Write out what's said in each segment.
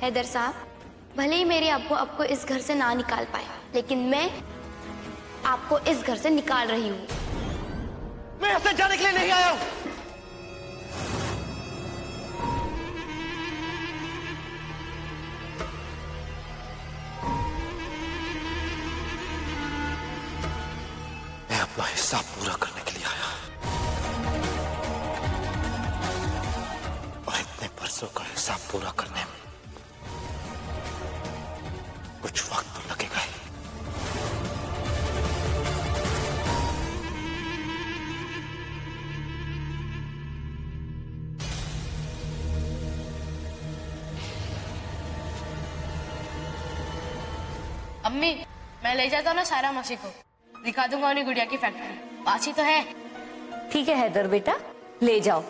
हैदर साहब, भले ही मेरे अब्बू आपको इस घर से ना निकाल पाए, लेकिन मैं आपको इस घर से निकाल रही हूँ। मैं यहाँ से जाने के लिए नहीं आया हूँ। मैं अपना हिस्सा पूरा करने के लिए आया और इतने बरसों का हिसाब पूरा करने में कुछ वक्त तो लगेगा ही। अम्मी, मैं ले जाता हूँ ना सारा मौसी को, दिखा दूंगा उन्हें गुड़िया की फैक्ट्री, पास ही तो है। ठीक है हैदर बेटा, ले जाओ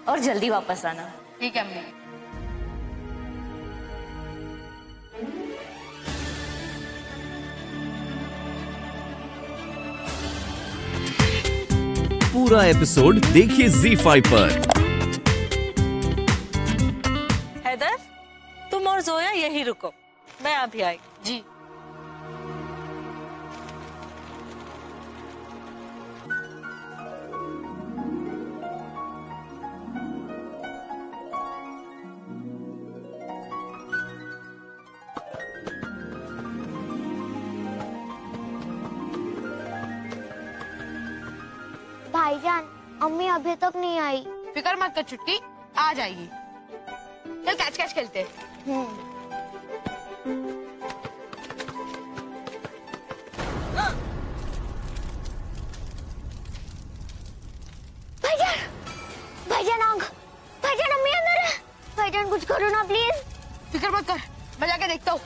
और जल्दी वापस आना। ठीक है अम्मी। पूरा एपिसोड देखिए ZEE5 पर। हैदर, तुम और जोया यही रुको, मैं अभी आई। जी। भाईजान, अम्मी अभी तक नहीं आई। फिक्र मत कर चुटकी, आ जाएगी। चल कैच कैच खेलते हैं। भाईजान, भाईजान आंख, भाईजान अम्मी अंदर है। भाईजान कुछ करो ना प्लीज। फिक्र मत कर, मैं जाके देखता हूँ।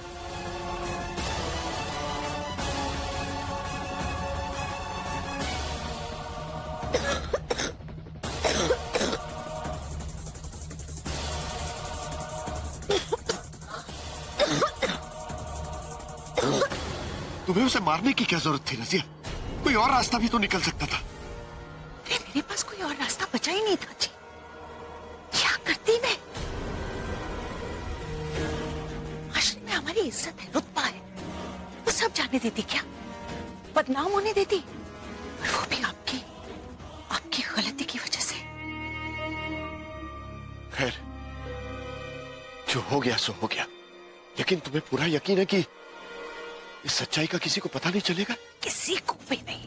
तुम्हें उसे मारने की क्या जरूरत थी रजिया? कोई और रास्ता भी तो निकल सकता था। मेरे पास कोई और रास्ता बचा ही नहीं था जी। क्या करती मैं? आश्रम में हमारी इज्जत है, रुतबा है, वो सब जाने देती क्या? बदनाम होने देती? और वो भी आपकी गलती की वजह से। खैर, जो हो गया सो हो गया, लेकिन तुम्हें पूरा यकीन है कि इस सच्चाई का किसी को पता नहीं चलेगा? किसी को भी नहीं।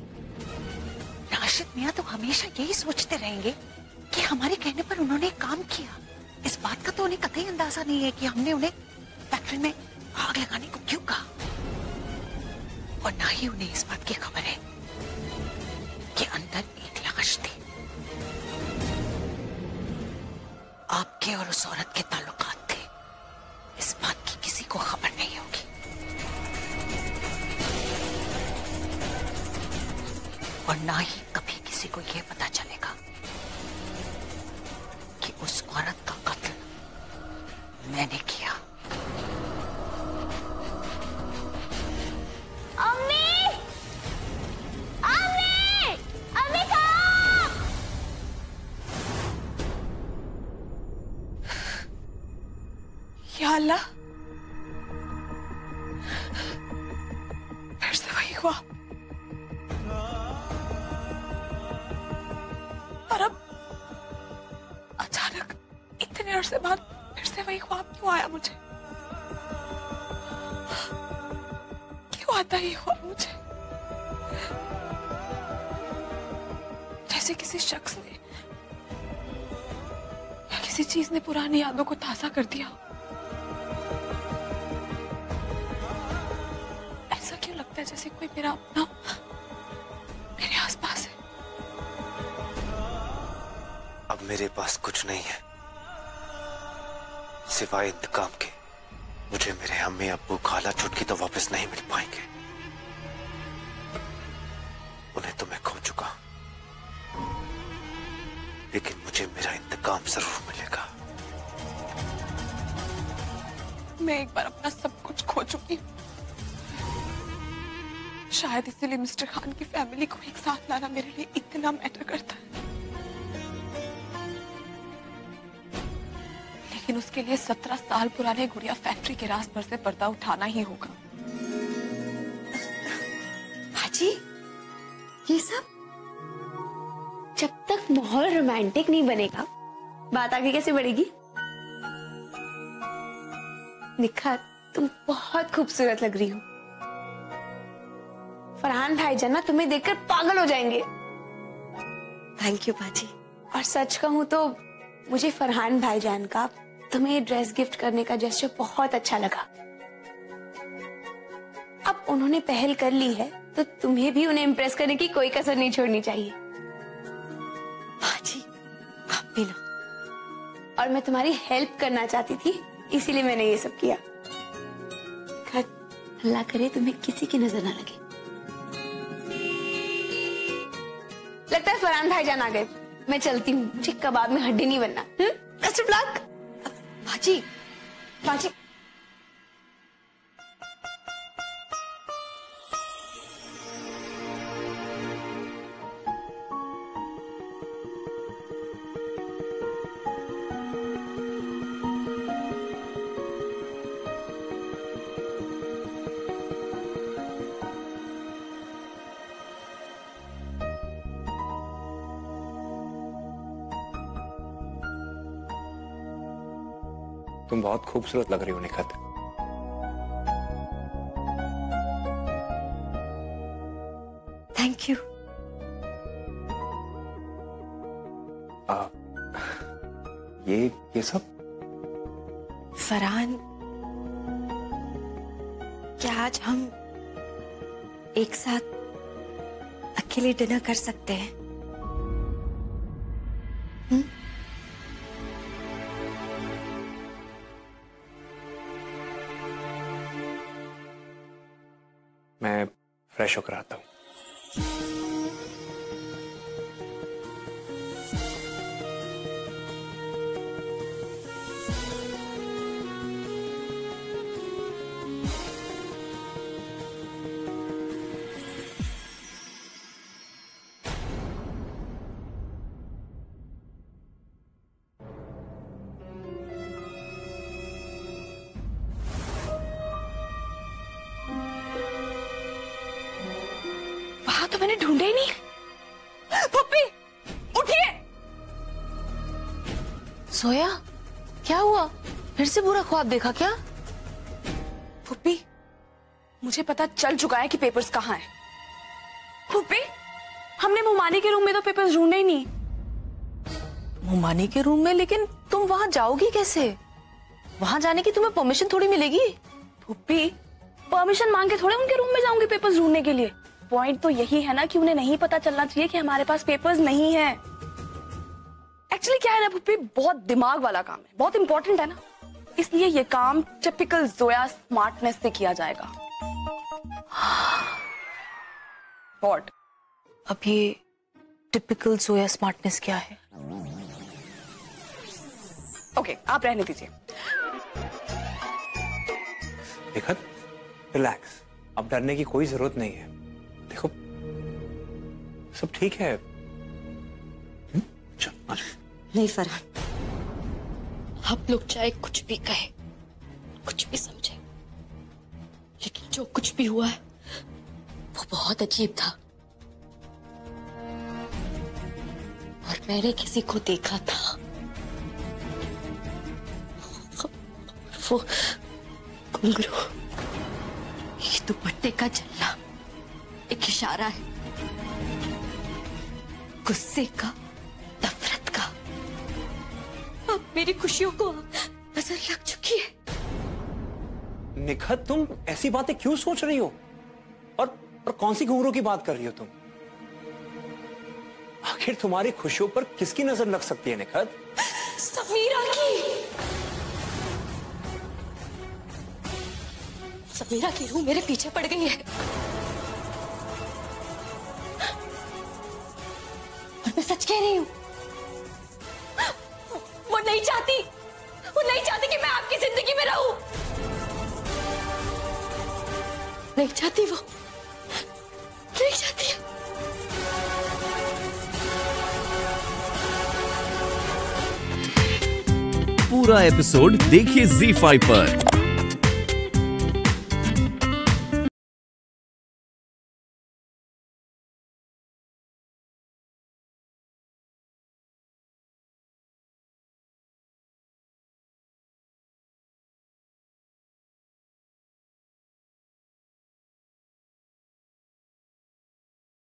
राशिद मियां तो हमेशा यही सोचते रहेंगे कि हमारे कहने पर उन्होंने काम किया। इस बात का तो उन्हें कतई अंदाजा नहीं है कि हमने उन्हें फैक्ट्री में आग लगाने को क्यों कहा। और ना ही उन्हें इस बात की खबर है कि अंदर एक लाश थी। आपके और उस औरत के ताल्लुकात थे, इस बात की किसी को खबर नहीं होगी। और ना ही कभी किसी को यह पता चलेगा कि उस औरत का कत्ल मैंने किया। अम्मी! अम्मी! अम्मी कहाँ? या अल्लाह, फिर से वही हुआ। और अब अचानक इतने अरसे बाद फिर से वही ख्वाब क्यों आया मुझे? क्यों आता ही ख्वाब मुझे? जैसे किसी शख्स ने या किसी चीज ने पुरानी यादों को ताजा कर दिया। ऐसा क्यों लगता है जैसे कोई मेरा अपना मेरे आसपास है। अब मेरे पास कुछ नहीं है सिवाय इंतकाम के। मुझे मेरे अम्मी अब्बू खाला चुटकी तो वापस नहीं मिल पाएंगे। उन्हें तो मैं खो चुका हूं, लेकिन मुझे मेरा इंतकाम जरूर मिलेगा। मैं एक बार अपना सब कुछ खो चुकी हूँ। शायद इसीलिए मिस्टर खान की फैमिली को एक साथ लाना मेरे लिए इतना मैटर करता है। लेकिन उसके लिए 17 साल पुराने गुड़िया फैक्ट्री के राज पर से पर्दा उठाना ही होगा। भाजी, ये सब जब तक माहौल रोमांटिक नहीं बनेगा, बात आगे कैसे बढ़ेगी? निखार, तुम बहुत खूबसूरत लग रही हो। फरहान भाईजान ना तुम्हें देखकर पागल हो जाएंगे। थैंक यू बाजी। और सच कहूं तो मुझे फरहान भाईजान का तुम्हें ड्रेस गिफ्ट करने का जेस्चर बहुत अच्छा लगा। अब उन्होंने पहल कर ली है तो तुम्हें भी उन्हें इम्प्रेस करने की कोई कसर नहीं छोड़नी चाहिए। बाजी, आप भी ना। और मैं तुम्हारी हेल्प करना चाहती थी, इसीलिए मैंने ये सब किया। अल्लाह करे तुम्हें किसी की नजर ना लगे। लगता है फरहान भाईजान आ गए। मैं चलती हूँ, मुझे कबाब में हड्डी नहीं बनना। Best of luck. बाजी, बाजी। तुम बहुत खूबसूरत लग रही हो निखत। Thank you. ये सब फरहान, क्या आज हम एक साथ अकेले डिनर कर सकते हैं? मैं फ्रेश होकर आता हूँ। तो मैंने ढूंढे ही नहीं। पुप्पी, उठिए। सोया, क्या हुआ? फिर से बुरा ख्वाब देखा क्या? पुप्पी, मुझे पता चल चुका है कि पेपर्स कहाँ हैं। पुप्पी, हमने मुमानी के रूम में तो पेपर्स ढूंढे ही नहीं। मुमानी के रूम में? लेकिन तुम वहां जाओगी कैसे? वहां जाने की तुम्हें परमिशन थोड़ी मिलेगी। पुप्पी, परमिशन मांग के थोड़े उनके रूम में जाऊंगी पेपर्स ढूंढने के लिए। पॉइंट तो यही है ना कि उन्हें नहीं पता चलना चाहिए कि हमारे पास पेपर्स नहीं है। एक्चुअली क्या है ना पुप्पी, बहुत दिमाग वाला काम है, बहुत इंपॉर्टेंट है ना, इसलिए ये काम टिपिकल जोया स्मार्टनेस से किया जाएगा। व्हाट? अब ये टिपिकल जोया स्मार्टनेस क्या है? ओके, आप रहने दीजिए। निखत, रिलैक्स, अब डरने की कोई जरूरत नहीं है। देखो, सब ठीक है। चल, आ जाओ। नहीं फरहान, आप लोग चाहे कुछ भी कहे, कुछ भी समझे, लेकिन जो कुछ भी हुआ है वो बहुत अजीब था। और मैंने किसी को देखा था, वो घुंघरू, ये दुपट्टे का चलना एक इशारा है, गुस्से का, नफरत का। अब मेरी खुशियों को नजर लग चुकी है। निखत, तुम ऐसी बातें क्यों सोच रही हो? और कौन सी घुंघरू की बात कर रही हो तुम? आखिर तुम्हारी खुशियों पर किसकी नजर लग सकती है निखत? समीरा की। समीरा की रूह मेरे पीछे पड़ गई है और मैं सच कह रही हूं, वो नहीं चाहती कि मैं आपकी जिंदगी में रहूं। नहीं चाहती, वो नहीं चाहती। पूरा एपिसोड देखिए ZEE5 पर।